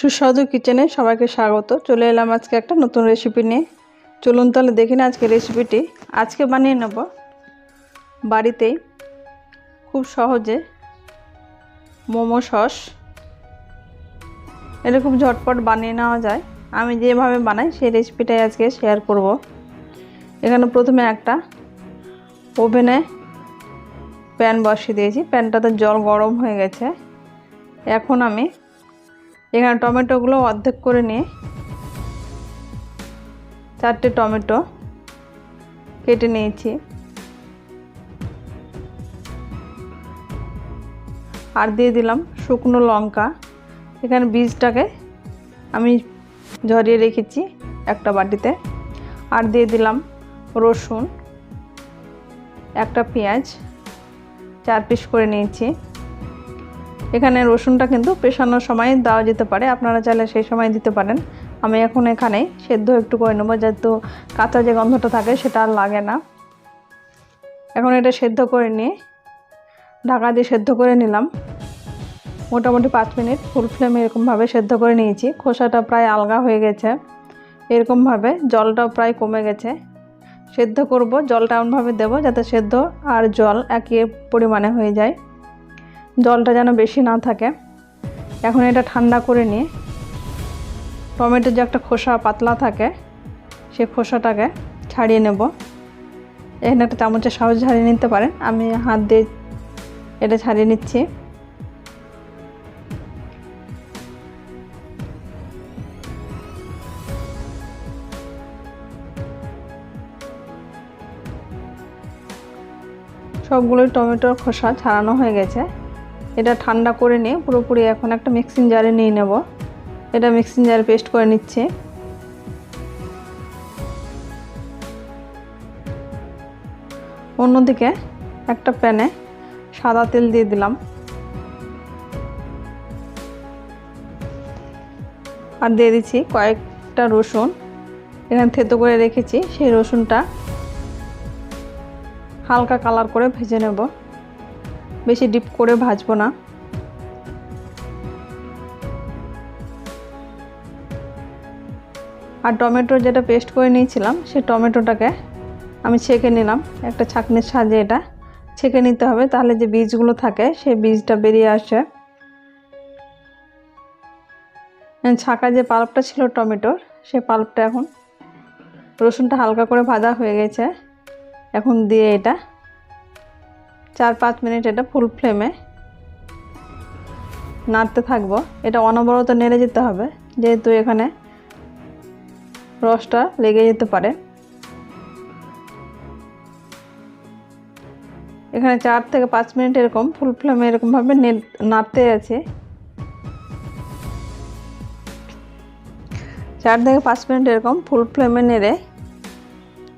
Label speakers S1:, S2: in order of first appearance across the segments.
S1: সুস্বাদু কিচেনে সবাইকে স্বাগত। চলে এলাম আজকে একটা নতুন রেসিপি নিয়ে। চলুন তাহলে দেখি না আজকে রেসিপিটি। আজকে বানিয়ে নেব বাড়িতেই খুব সহজে মোমো সস। এটা খুব ঝটপট বানিয়ে নেওয়া যায়। আমি যেভাবে বানাই সেই রেসিপিটাই আজকে শেয়ার করব। এখানে প্রথমে একটা ওভেনে প্যান বসিয়ে দিয়েছি। প্যানটাতে জল গরম হয়ে গেছে। এখন আমি এখানে টমেটোগুলো অর্ধেক করে নিয়ে 4টে টমেটো কেটে নিয়েছি। আর দিয়ে দিলাম শুকনো লঙ্কা। এখানে বীজটাকে আমি ঝরিয়ে রেখেছি একটা বাটিতে। আর দিয়ে দিলাম রসুন, একটা পেঁয়াজ 4 পিস করে নিয়েছি। এখানে রসুনটা কিন্তু পেছানোর সময় দেওয়া যেতে পারে, আপনারা চাইলে সেই সময় দিতে পারেন। আমি এখন এখানে সেদ্ধ একটু করে নেবো, যেহেতু কাঁচা যে গন্ধটা থাকে সেটা আর লাগে না। এখন এটা সেদ্ধ করে নিয়ে ঢাকা দিয়ে সেদ্ধ করে নিলাম। মোটামুটি 5 মিনিট ফুল ফ্লেমে এরকমভাবে সেদ্ধ করে নিয়েছি। খোসাটা প্রায় আলগা হয়ে গেছে, এরকমভাবে জলটাও প্রায় কমে গেছে। সেদ্ধ করব, জলটা এমনভাবে দেবো যাতে সেদ্ধ আর জল একই পরিমাণে হয়ে যায়, জলটা যেন বেশি না থাকে। এখন এটা ঠান্ডা করে নিয়ে টমেটোর যে একটা খোসা পাতলা থাকে সেই খোসাটাকে ছাড়িয়ে নেব। এখানে একটা চামচের সাহায্যে ছাড়িয়ে নিতে পারেন, আমি হাত দিয়ে এটা ছাড়িয়ে নিচ্ছি। সবগুলোই টমেটোর খোসা ছাড়ানো হয়ে গেছে। এটা ঠান্ডা করে নিয়ে পুরোপুরি এখন একটা মিক্সিং জারে নিয়ে নেব। এটা মিক্সিং জারে পেস্ট করে নিচ্ছি। অন্যদিকে একটা প্যানে সাদা তেল দিয়ে দিলাম। আর দিয়ে দিচ্ছি কয়েকটা রসুন, এখানে থেতো করে রেখেছি। সেই রসুনটা হালকা কালার করে ভেজে নেব, বেশি ডিপ করে ভাজবো না। আর টমেটো যেটা পেস্ট করে নিয়েছিলাম সেই টমেটোটাকে আমি ছেঁকে নিলাম। একটা ছাঁকনির সাহায্যে এটা ছেঁকে নিতে হবে, তাহলে যে বীজগুলো থাকে সেই বীজটা বেরিয়ে আসে। ছাঁকা যে পাল্পটা ছিল টমেটোর, সেই পাল্পটা এখন রসুনটা হালকা করে ভাজা হয়ে গেছে। এখন দিয়ে এটা 4-5 মিনিট এটা ফুল ফ্লেমে নাড়তে থাকবো। এটা অনবরত নেড়ে যেতে হবে, যেহেতু এখানে রসটা লেগে যেতে পারে। এখানে 4 থেকে 5 মিনিট এরকম ফুল ফ্লেমে এরকমভাবে নাড়তে আছে। 4 থেকে 5 মিনিট এরকম ফুল ফ্লেমে নেড়ে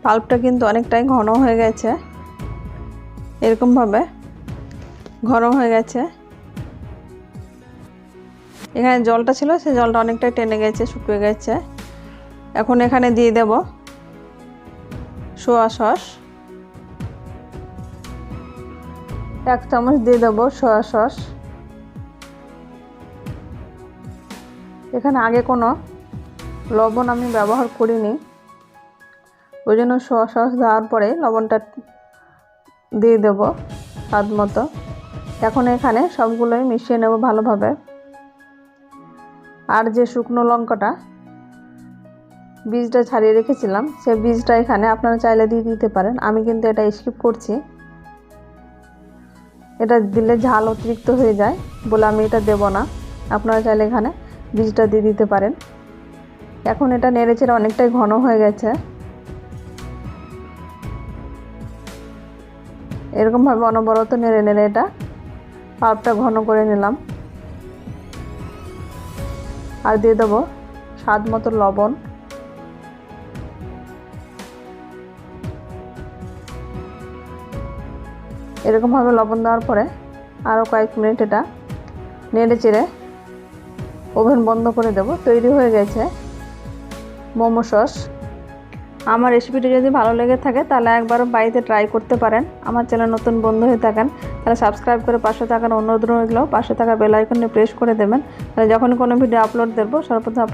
S1: পাল্পটা কিন্তু অনেকটাই ঘন হয়ে গেছে। এরকমভাবে ঘন হয়ে গেছে। এখানে জলটা ছিল সেই জলটা অনেকটাই টেনে গেছে, শুকিয়ে গেছে। এখন এখানে দিয়ে দেব সোয়া সস, 1 চামচ দিয়ে দেব সোয়া সস। এখানে আগে কোনো লবণ আমি ব্যবহার করিনি, ওই জন্য সোয়া সস দেওয়ার পরে লবণটা দিয়ে দেব স্বাদ মতো। এখন এখানে সবগুলোই মিশিয়ে নেব ভালোভাবে। আর যে শুকনো লঙ্কাটা বীজটা ছাড়িয়ে রেখেছিলাম সেই বীজটা এখানে আপনারা চাইলে দিয়ে দিতে পারেন, আমি কিন্তু এটা স্কিপ করছি। এটা দিলে ঝাল অতিরিক্ত হয়ে যায় বলে আমি এটা দেব না, আপনারা চাইলে এখানে বীজটা দিয়ে দিতে পারেন। এখন এটা নেড়েচেড়ে অনেকটাই ঘন হয়ে গেছে। এরকমভাবে অনবরত নেড়ে নেড়ে এটা পাল্পটা ঘন করে নিলাম। আর দিয়ে দেবো স্বাদ মতো লবণ। এরকমভাবে লবণ দেওয়ার পরে আরও কয়েক মিনিট এটা নেড়ে চেড়ে ওভেন বন্ধ করে দেব। তৈরি হয়ে গেছে মোমো সস। আমার রেসিপিটি যদি ভালো লেগে থাকে তাহলে একবার বাড়িতে ট্রাই করতে পারেন। আমার চ্যানেল নতুন বন্ধু হয়ে থাকেন তাহলে সাবস্ক্রাইব করে পাশে থাকার অনুরোধ রইল, পাশে থাকা বেল আইকনে প্রেস করে দেবেন, তাহলে যখন কোনো ভিডিও আপলোড দেব সর্বপ্রথম